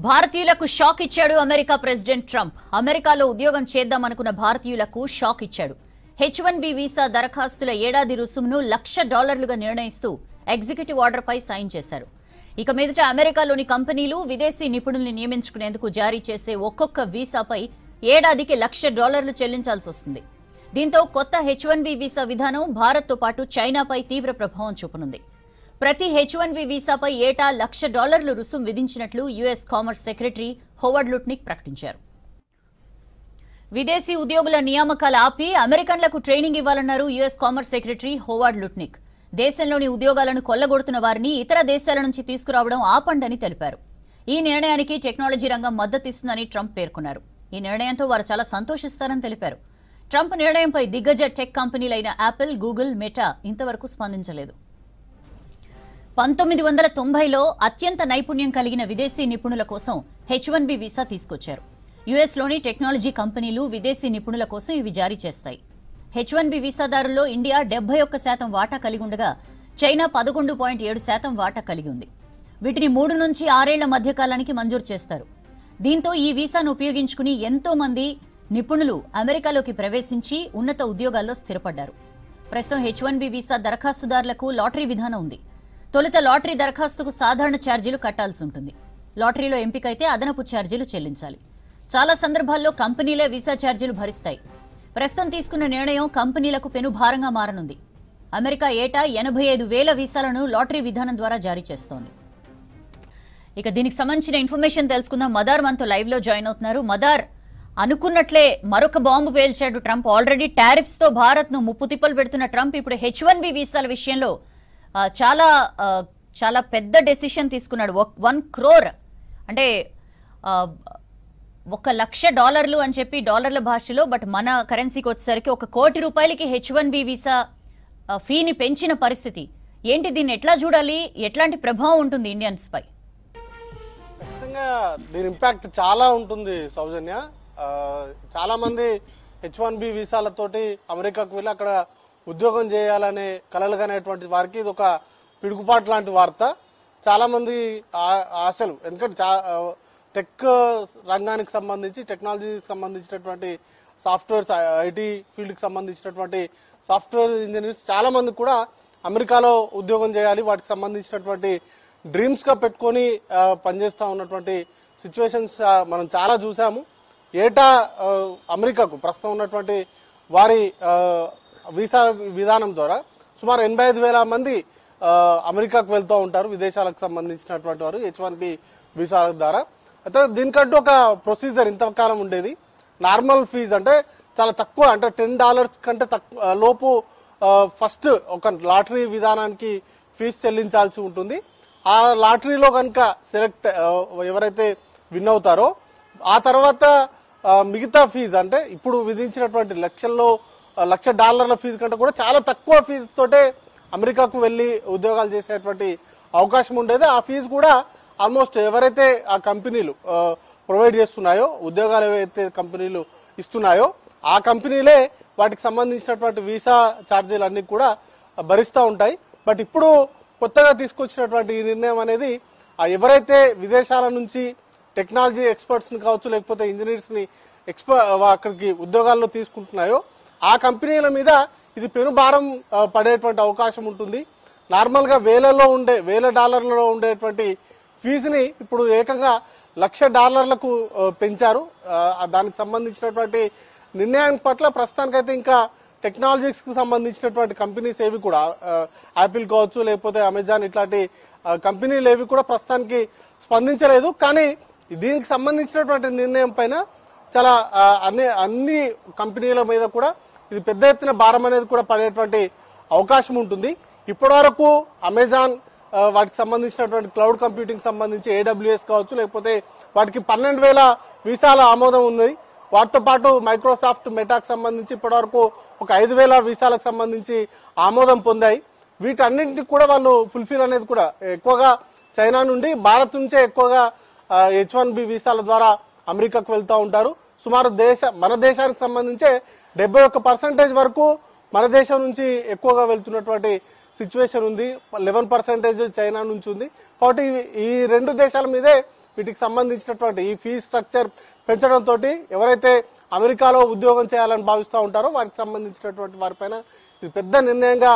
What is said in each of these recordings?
భారతీయులకు షాక్ ఇచ్చాడు America president Trump. అమెరికాలో ఉద్యోగం చేద్దామనుకున్న భారతీయులకు షాక్ ఇచ్చాడు. H1B వీసా దరఖాస్తుల ఏడాది రుసుమును $1,00,000గా నిర్ణయిస్తూ ఎగ్జిక్యూటివ్ ఆర్డర్ పై సైన్ చేశారు. ఇక మీదట అమెరికాలోని కంపెనీలు విదేశీ నిపుణుల్ని నియమించుకునేందుకు జారీ చేసే ఒక్కొక్క వీసాపై ఏడాదికి $1,00,000 చెల్లించాల్సి వస్తుంది. దీంతో కొత్త H1B వీసా విధానం భారత్తో పాటు చైనాపై తీవ్ర ప్రభావం చూపనుంది. ప్రతి H1B వీసాపై ఏటా $1,00,000 రుసుం విధించినట్లు US commerce secretary Howard Lutnick ప్రకటించారు. విదేశీ ఉద్యోగుల నియామకాలు ఆపి అమెరికన్లకు ట్రైనింగ్ ఇవ్వాలన్నారు US commerce secretary Howard Lutnick. దేశంలోని ఉద్యోగాలను కొల్లగొడుతున్న వారిని ఇతర దేశాల నుంచి తీసుకురావడం ఆపండని తెలిపారు. ఈ నిర్ణయానికి టెక్నాలజీ రంగం మద్దతిస్తుందని ట్రంప్ పేర్కొన్నారు. ఈ నిర్ణయంతో వారు చాలా సంతోషిస్తారని తెలిపారు. ట్రంప్ నిర్ణయంపై దిగ్గజ టెక్ కంపెనీలైన యాపిల్, గూగుల్, మెటా ఇంతవరకు స్పందించలేదు. 1990లో అత్యంత నైపుణ్యం కలిగిన విదేశీ నిపుణుల కోసం H1B వీసా తీసుకొచ్చారు. యుఎస్లోని టెక్నాలజీ కంపెనీలు విదేశీ నిపుణుల కోసం ఇవి జారీ చేస్తాయి. H1B వీసాదారుల్లో ఇండియా 71% వాటా కలిగి ఉండగా చైనా 11.7% వాటా కలిగి ఉంది. వీటిని 3 నుంచి 6 ఏళ్ల మధ్య కాలానికి మంజూరు చేస్తారు. దీంతో ఈ వీసాను ఉపయోగించుకుని ఎంతో మంది నిపుణులు అమెరికాలోకి ప్రవేశించి ఉన్నత ఉద్యోగాల్లో స్థిరపడ్డారు. ప్రస్తుతం H1B వీసా దరఖాస్తుదారులకు లాటరీ విధానం ఉంది. తొలుత లాటరీ దరఖాస్తుకు సాధారణ ఛార్జీలు కట్టాల్సి ఉంటుంది. లాటరీలో ఎంపికైతే అదనపు ఛార్జీలు చెల్లించాలి. చాలా సందర్భాల్లో కంపెనీలే వీసా ఛార్జీలు భరిస్తాయి. ప్రస్తుతం తీసుకున్న నిర్ణయం కంపెనీలకు పెనుభారంగా మారనుంది. అమెరికా ఏటా 85,000 వీసాలను లాటరీ విధానం ద్వారా జారీ చేస్తోంది. ఇక దీనికి సంబంధించిన ఇన్ఫర్మేషన్ తెలుసుకుందాం. మదార్ మనతో లైవ్ లో జాయిన్ అవుతున్నారు. మదార్, అనుకున్నట్లే మరొక బాంబు పేల్చాడు ట్రంప్. ఆల్రెడీ టారిఫ్స్ తో భారత్ ను ముప్పు తిప్పలు పెడుతున్న ట్రంప్ ఇప్పుడు H1B వీసాల విషయంలో చాలా పెద్ద డెసిషన్ తీసుకున్నాడు. 1 crore అంటే $1,00,000 అని చెప్పి డాలర్ల భాషలో, బట్ మన కరెన్సీకి వచ్చేసరికి ₹1 కోటి H1B వీసా ఫీని పెంచిన పరిస్థితి ఏంటి? దీన్ని ఎట్లా చూడాలి? ఎట్లాంటి ప్రభావం ఉంటుంది ఇండియన్స్ పై? ఖచ్చితంగా దీని ఇంపాక్ట్ చాలా ఉంటుంది సౌజన్య. చాలా మంది H1B వీసాలతోటి అమెరికాకు వెళ్ళి అక్కడ ఉద్యోగం చేయాలనే కలలుగానేటువంటి వారికి ఇది ఒక పిడుగుపాటు లాంటి వార్త. చాలా మంది ఆశలు, ఎందుకంటే టెక్ రంగానికి సంబంధించి, టెక్నాలజీకి సంబంధించినటువంటి సాఫ్ట్వేర్స్, ఐటీ ఫీల్డ్ కి సంబంధించినటువంటి సాఫ్ట్వేర్ ఇంజనీర్స్ చాలా మంది కూడా అమెరికాలో ఉద్యోగం చేయాలి, వాటికి సంబంధించినటువంటి డ్రీమ్స్ గా పెట్టుకొని పనిచేస్తా ఉన్నటువంటి సిచ్యువేషన్స్ మనం చాలా చూసాము. ఏటా అమెరికాకు ప్రస్తుతం ఉన్నటువంటి వారి వీసా విధానం ద్వారా సుమారు 85,000 మంది అమెరికాకు వెళ్తూ ఉంటారు, విదేశాలకు సంబంధించినటువంటి వారు H1B వీసాల ద్వారా. అయితే దీనికంటూ ఒక ప్రొసీజర్ ఇంతకాలం ఉండేది. నార్మల్ ఫీజు అంటే చాలా తక్కువ, అంటే $10 కంటే తక్కువ లోపు ఫస్ట్ ఒక లాటరీ విధానానికి ఫీజు చెల్లించాల్సి ఉంటుంది. ఆ లాటరీలో కనుక సెలెక్ట్ ఎవరైతే విన్ అవుతారో ఆ తర్వాత మిగతా ఫీజు, అంటే ఇప్పుడు విధించినటువంటి $1,00,000 ఫీజు కంటే కూడా చాలా తక్కువ ఫీజుతోటే అమెరికాకు వెళ్లి ఉద్యోగాలు చేసేటువంటి అవకాశం ఉండేది. ఆ ఫీజు కూడా ఆల్మోస్ట్ ఎవరైతే ఆ కంపెనీలు ప్రొవైడ్ చేస్తున్నాయో, ఉద్యోగాలు ఏవైతే కంపెనీలు ఇస్తున్నాయో ఆ కంపెనీలే వాటికి సంబంధించినటువంటి వీసా ఛార్జీలు అన్ని కూడా భరిస్తూ ఉంటాయి. బట్ ఇప్పుడు కొత్తగా తీసుకొచ్చినటువంటి ఈ నిర్ణయం అనేది ఎవరైతే విదేశాల నుంచి టెక్నాలజీ ఎక్స్పర్ట్స్ ని కావచ్చు, లేకపోతే ఇంజనీర్స్ ని అక్కడికి ఉద్యోగాల్లో తీసుకుంటున్నాయో ఆ కంపెనీల మీద ఇది పెనుభారం పడేటువంటి అవకాశం ఉంటుంది. నార్మల్ గా $1,000 ఉండేటువంటి ఫీజుని ఇప్పుడు ఏకంగా $1,00,000 పెంచారు. దానికి సంబంధించినటువంటి నిర్ణయానికి పట్ల ప్రస్తుతానికైతే ఇంకా టెక్నాలజీస్ కి సంబంధించినటువంటి కంపెనీస్ ఏవి కూడా, యాపిల్ కావచ్చు, లేకపోతే అమెజాన్, ఇట్లాంటి కంపెనీలు ఏవి కూడా ప్రస్తుతానికి స్పందించలేదు. కానీ దీనికి సంబంధించినటువంటి నిర్ణయం పైన చాలా అన్ని కంపెనీల మీద కూడా ఇది పెద్ద ఎత్తున భారం అనేది కూడా పడేటువంటి అవకాశం ఉంటుంది. ఇప్పటి వరకు అమెజాన్ వాటికి సంబంధించినటువంటి క్లౌడ్ కంప్యూటింగ్ సంబంధించి AWS కావచ్చు, లేకపోతే వాటికి 12,000 వీసాల ఆమోదం ఉంది. వాటితో పాటు మైక్రోసాఫ్ట్, మెటాకు సంబంధించి ఇప్పటి వరకు ఒక 5,000 వీసాలకు సంబంధించి ఆమోదం పొందాయి. వీటన్నింటికి కూడా వాళ్ళు ఫుల్ఫిల్ అనేది కూడా ఎక్కువగా చైనా నుండి, భారత్ నుంచే ఎక్కువగా H1B వీసాల ద్వారా అమెరికాకు వెళ్తూ ఉంటారు. సుమారు మన దేశానికి సంబంధించే 71% వరకు మన దేశం నుంచి ఎక్కువగా వెళ్తున్నటువంటి సిచ్యువేషన్ ఉంది. 11% చైనా నుంచి ఉంది. కాబట్టి ఈ రెండు దేశాల మీదే వీటికి సంబంధించినటువంటి ఈ ఫీ స్ట్రక్చర్ పెంచడంతో ఎవరైతే అమెరికాలో ఉద్యోగం చేయాలని భావిస్తూ ఉంటారో వారికి సంబంధించినటువంటి వారిపైన ఇది పెద్ద నిర్ణయంగా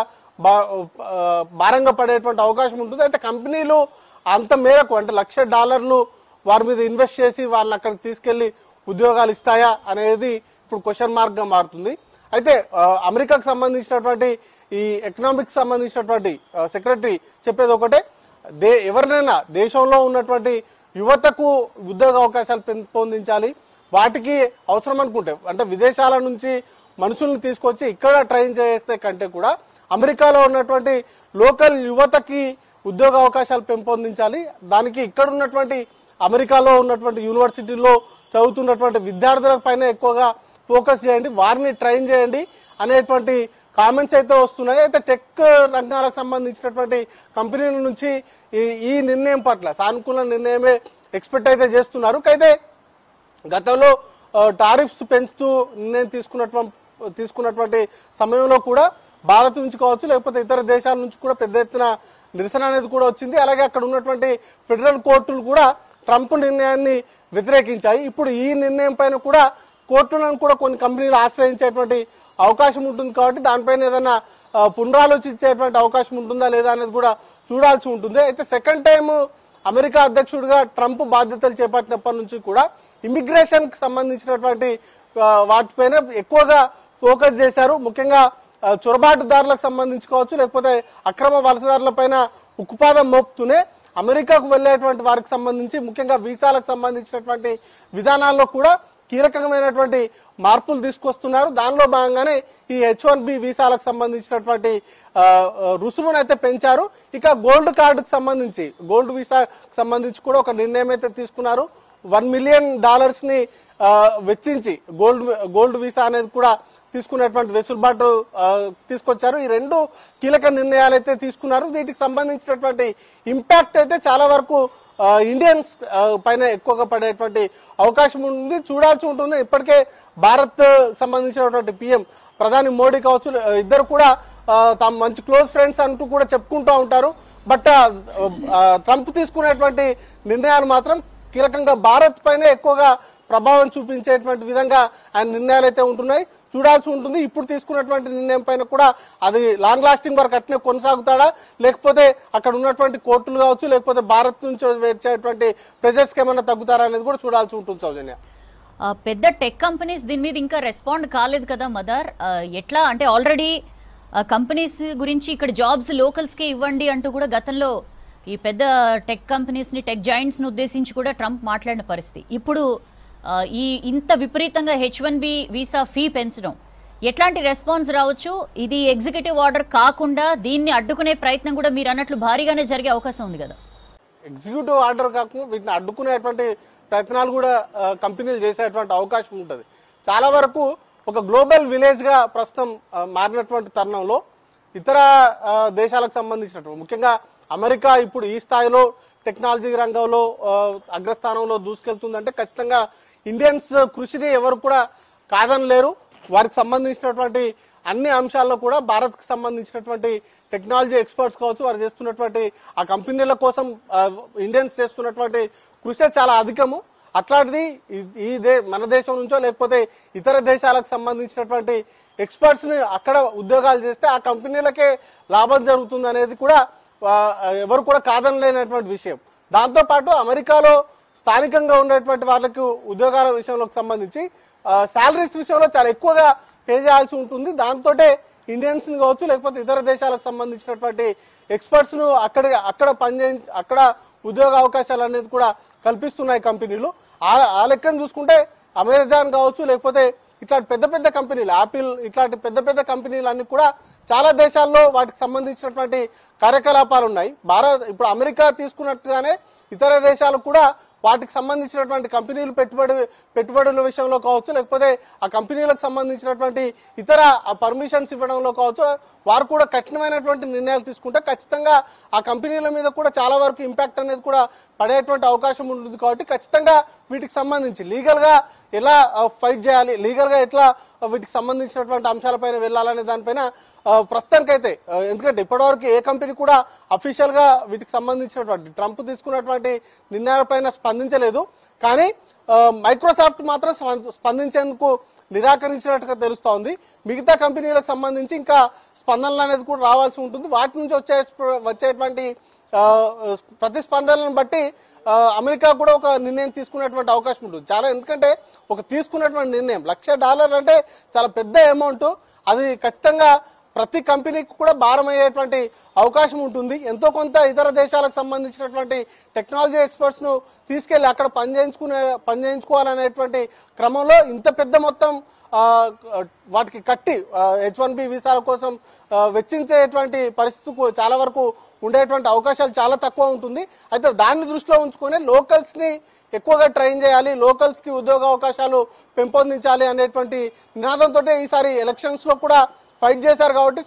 భారంగా పడేటువంటి అవకాశం ఉంటుంది. అయితే కంపెనీలు అంత మేరకు అంటే $1,00,000 వారి మీద ఇన్వెస్ట్ చేసి వాళ్ళని అక్కడికి తీసుకెళ్లి ఉద్యోగాలు ఇస్తాయా అనేది ఇప్పుడు క్వశ్చన్ మార్క్ గా మారుతుంది. అయితే అమెరికాకు సంబంధించినటువంటి ఈ ఎకనామిక్స్ సంబంధించినటువంటి సెక్రటరీ చెప్పేది ఒకటే, ఎవరినైనా దేశంలో ఉన్నటువంటి యువతకు ఉద్యోగ అవకాశాలు పెంపొందించాలి. వాటికి అవసరం అనుకుంటే అంటే విదేశాల నుంచి మనుషుల్ని తీసుకొచ్చి ఇక్కడ ట్రైన్ చేసే కంటే కూడా అమెరికాలో ఉన్నటువంటి లోకల్ యువతకి ఉద్యోగ అవకాశాలు పెంపొందించాలి. దానికి ఇక్కడ ఉన్నటువంటి అమెరికాలో ఉన్నటువంటి యూనివర్సిటీల్లో చదువుతున్నటువంటి విద్యార్థుల పైన ఎక్కువగా ఫోకస్ చేయండి, వారిని ట్రైన్ చేయండి అనేటువంటి కామెంట్స్ అయితే వస్తున్నాయి. అయితే టెక్ రంగాలకు సంబంధించినటువంటి కంపెనీల నుంచి ఈ నిర్ణయం పట్ల సానుకూల నిర్ణయమే ఎక్స్పెక్ట్ అయితే చేస్తున్నారు. అయితే గతంలో టారిఫ్స్ పెంచుతూ నిర్ణయం తీసుకున్నటువంటి సమయంలో కూడా భారత్ నుంచి కావచ్చు లేకపోతే ఇతర దేశాల నుంచి కూడా పెద్ద ఎత్తున నిరసన అనేది కూడా వచ్చింది. అలాగే అక్కడ ఉన్నటువంటి ఫెడరల్ కోర్టులు కూడా ట్రంప్ నిర్ణయాన్ని వ్యతిరేకించాయి. ఇప్పుడు ఈ నిర్ణయం పైన కూడా కోర్టులను కూడా కొన్ని కంపెనీలు ఆశ్రయించేటువంటి అవకాశం ఉంటుంది. కాబట్టి దానిపైన ఏదైనా పునరాలోచించేటువంటి అవకాశం ఉంటుందా లేదా అనేది కూడా చూడాల్సి ఉంటుంది. అయితే సెకండ్ టైం అమెరికా అధ్యక్షుడిగా ట్రంప్ బాధ్యతలు చేపట్టినప్పటి నుంచి కూడా ఇమిగ్రేషన్ కి సంబంధించినటువంటి వాటిపైన ఎక్కువగా ఫోకస్ చేశారు. ముఖ్యంగా చొరబాటుదారులకు సంబంధించి కావచ్చు లేకపోతే అక్రమ వలసదారుల పైన ఉక్కుపాదం మోపుతూనే అమెరికాకు వెళ్లేటువంటి వారికి సంబంధించి ముఖ్యంగా వీసాలకు సంబంధించినటువంటి విధానాల్లో కూడా కీలకమైనటువంటి మార్పులు తీసుకొస్తున్నారు. దానిలో భాగంగానే ఈ H1B వీసాలకు సంబంధించినటువంటి రుసుమును అయితే పెంచారు. ఇక గోల్డ్ కార్డుకు సంబంధించి గోల్డ్ వీసాకు సంబంధించి కూడా ఒక నిర్ణయం అయితే తీసుకున్నారు. $1 మిలియన్ ని వెచ్చించి గోల్డ్ వీసా అనేది కూడా తీసుకునేటువంటి వెసులుబాటు తీసుకొచ్చారు. ఈ రెండు కీలక నిర్ణయాలు అయితే తీసుకున్నారు. వీటికి సంబంధించినటువంటి ఇంపాక్ట్ అయితే చాలా వరకు ఇండియన్స్ పైన ఎక్కువగా పడేటువంటి అవకాశం ఉంది, చూడాల్సి ఉంటుంది. ఇప్పటికే భారత్ సంబంధించినటువంటి పిఎం ప్రధాని మోడీ కావచ్చు ఇద్దరు కూడా తమ మంచి క్లోజ్ ఫ్రెండ్స్ అంటూ కూడా చెప్పుకుంటూ ఉంటారు. బట్ ట్రంప్ తీసుకునేటువంటి నిర్ణయాలు మాత్రం కీలకంగా భారత్ పైన ఎక్కువగా ప్రభావం చూపించేటువంటి విధంగా ఆయన నిర్ణయాలు అయితే ఉంటున్నాయి, చూడాల్సి ఉంటుంది. ఇప్పుడు తీసుకున్నటువంటి నిర్ణయం పైన కూడా అది లాంగ్ లాస్టింగ్ వరకు అట్నే కొనసాగుతాడా లేకపోతే అక్కడ ఉన్నటువంటి కోర్టులు కావచ్చు లేకపోతే భారత్ నుంచి వచ్చేటువంటి ప్రెజర్స్ కి ఏమైనా తగ్గుతారా అనేది కూడా చూడాల్సి ఉంటుంది. సౌజన్య, పెద్ద టెక్ కంపెనీస్ దీని మీద ఇంకా రెస్పాండ్ కాలేదు కదా మదర్, ఎట్లా అంటే ఆల్రెడీ కంపెనీస్ గురించి ఇక్కడ జాబ్స్ లోకల్స్ కి ఇవ్వండి అంటూ కూడా గతంలో ఈ పెద్ద టెక్ కంపెనీస్ ని టెక్ జాయింట్స్ ని ఉద్దేశించి కూడా ట్రంప్ మాట్లాడిన పరిస్థితి. ఇప్పుడు ఈ ఇంత విపరీతంగా H1B వీసా ఫీ పెంచడం ఎట్లాంటి రెస్పాన్స్ రావచ్చు? ఇది ఎగ్జిక్యూటివ్ ఆర్డర్ కాకుండా దీన్ని అడ్డుకునే ప్రయత్నం కూడా మీరు అన్నట్లు భారీగానే జరిగే అవకాశం ఉంది కదా. ఎగ్జిక్యూటివ్ ఆర్డర్ కాకుండా వీటిని అడ్డుకునేటువంటి ప్రయత్నాలు కూడా కంపెనీలు చేసేటువంటి అవకాశం ఉంటుంది. చాలా వరకు ఒక గ్లోబల్ విలేజ్ గా ప్రస్తుతం మారినటువంటి తరుణంలో ఇతర దేశాలకు సంబంధించినటువంటి ముఖ్యంగా అమెరికా ఇప్పుడు ఈ స్థాయిలో టెక్నాలజీ రంగంలో అగ్రస్థానంలో దూసుకెళ్తుందంటే ఖచ్చితంగా ఇండియన్స్ కృషిని ఎవరు కూడా కాదనలేరు. వారికి సంబంధించినటువంటి అన్ని అంశాల్లో కూడా భారత్ కు సంబంధించినటువంటి టెక్నాలజీ ఎక్స్పర్ట్స్ కావచ్చు వారు చేస్తున్నటువంటి ఆ కంపెనీల కోసం ఇండియన్స్ చేస్తున్నటువంటి కృషి చాలా అధికము. అట్లాంటిది మన దేశం నుంచో లేకపోతే ఇతర దేశాలకు సంబంధించినటువంటి ఎక్స్పర్ట్స్ ని అక్కడ ఉద్యోగాలు చేస్తే ఆ కంపెనీలకే లాభం జరుగుతుంది అనేది కూడా ఎవరు కూడా కాదనలేనటువంటి విషయం. దాంతో పాటు అమెరికాలో స్థానికంగా ఉండేటువంటి వాళ్ళకు ఉద్యోగాల విషయంలోకి సంబంధించి శాలరీస్ విషయంలో చాలా ఎక్కువగా పే చేయాల్సి ఉంటుంది. దాంతో ఇండియన్స్ ని కావచ్చు లేకపోతే ఇతర దేశాలకు సంబంధించినటువంటి ఎక్స్పర్ట్స్ ను అక్కడ అక్కడ ఉద్యోగ అవకాశాలు అనేది కూడా కల్పిస్తున్నాయి కంపెనీలు. ఆ లెక్కను చూసుకుంటే అమెజాన్ కావచ్చు లేకపోతే ఇట్లాంటి పెద్ద పెద్ద కంపెనీలు యాపిల్ ఇట్లాంటి పెద్ద పెద్ద కంపెనీలు అన్ని కూడా చాలా దేశాల్లో వాటికి సంబంధించినటువంటి కార్యకలాపాలు ఉన్నాయి. ఇప్పుడు అమెరికా తీసుకున్నట్టుగానే ఇతర దేశాలు కూడా వాటికి సంబంధించినటువంటి కంపెనీలు పెట్టుబడుల విషయంలో కావచ్చు లేకపోతే ఆ కంపెనీలకు సంబంధించినటువంటి ఇతర పర్మిషన్స్ ఇవ్వడంలో కావచ్చు వారు కూడా కఠినమైనటువంటి నిర్ణయాలు తీసుకుంటే ఖచ్చితంగా ఆ కంపెనీల మీద కూడా చాలా వరకు ఇంపాక్ట్ అనేది కూడా పడేటువంటి అవకాశం ఉంటుంది. కాబట్టి ఖచ్చితంగా వీటికి సంబంధించి లీగల్ గా ఎలా ఫైట్ చేయాలి, లీగల్ గా ఎట్లా వీటికి సంబంధించినటువంటి అంశాలపైన వెళ్ళాలనే దానిపైన ప్రస్తుతానికైతే, ఎందుకంటే ఇప్పటివరకు ఏ కంపెనీ కూడా అఫీషియల్ గా వీటికి సంబంధించినటువంటి ట్రంప్ తీసుకున్నటువంటి నిర్ణయాలపైన స్పందించలేదు. కానీ మైక్రోసాఫ్ట్ మాత్రం స్పందించేందుకు నిరాకరించినట్టుగా తెలుస్తా ఉంది. మిగతా కంపెనీలకు సంబంధించి ఇంకా స్పందనలు అనేది కూడా రావాల్సి ఉంటుంది. వాటి నుంచి వచ్చేటువంటి ప్రతిస్పందనలను బట్టి అమెరికా కూడా ఒక నిర్ణయం తీసుకునేటువంటి అవకాశం ఉంటుంది. చాలా, ఎందుకంటే ఒక తీసుకున్నటువంటి నిర్ణయం $1,00,000 అంటే చాలా పెద్ద అమౌంట్. అది ఖచ్చితంగా ప్రతి కంపెనీకి కూడా భారం అయ్యేటువంటి అవకాశం ఉంటుంది. ఎంతో కొంత ఇతర దేశాలకు సంబంధించినటువంటి టెక్నాలజీ ఎక్స్పర్ట్స్ ను తీసుకెళ్లి అక్కడ పనిచేయించుకోవాలనేటువంటి క్రమంలో ఇంత పెద్ద మొత్తం వాటికి కట్టి H1B వీసాల కోసం వెచ్చించేటువంటి పరిస్థితి చాలా వరకు ఉండేటువంటి అవకాశాలు చాలా తక్కువ ఉంటుంది. అయితే దాన్ని దృష్టిలో ఉంచుకొని లోకల్స్ ని ఎక్కువగా ట్రైన్ చేయాలి, లోకల్స్ కి ఉద్యోగ అవకాశాలు పెంపొందించాలి అనేటువంటి నినాదంతో ఈసారి ఎలక్షన్స్ లో కూడా ఫైట్ చేశారు. కాబట్టి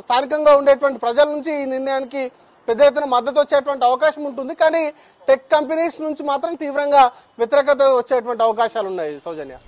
స్థానికంగా ఉండేటువంటి ప్రజల నుంచి ఈ నిర్ణయానికి పెద్ద ఎత్తున మద్దతు వచ్చేటువంటి అవకాశం ఉంటుంది. కానీ టెక్ కంపెనీస్ నుంచి మాత్రం తీవ్రంగా వ్యతిరేకత వచ్చేటువంటి అవకాశాలు ఉన్నాయి. సౌజన్య.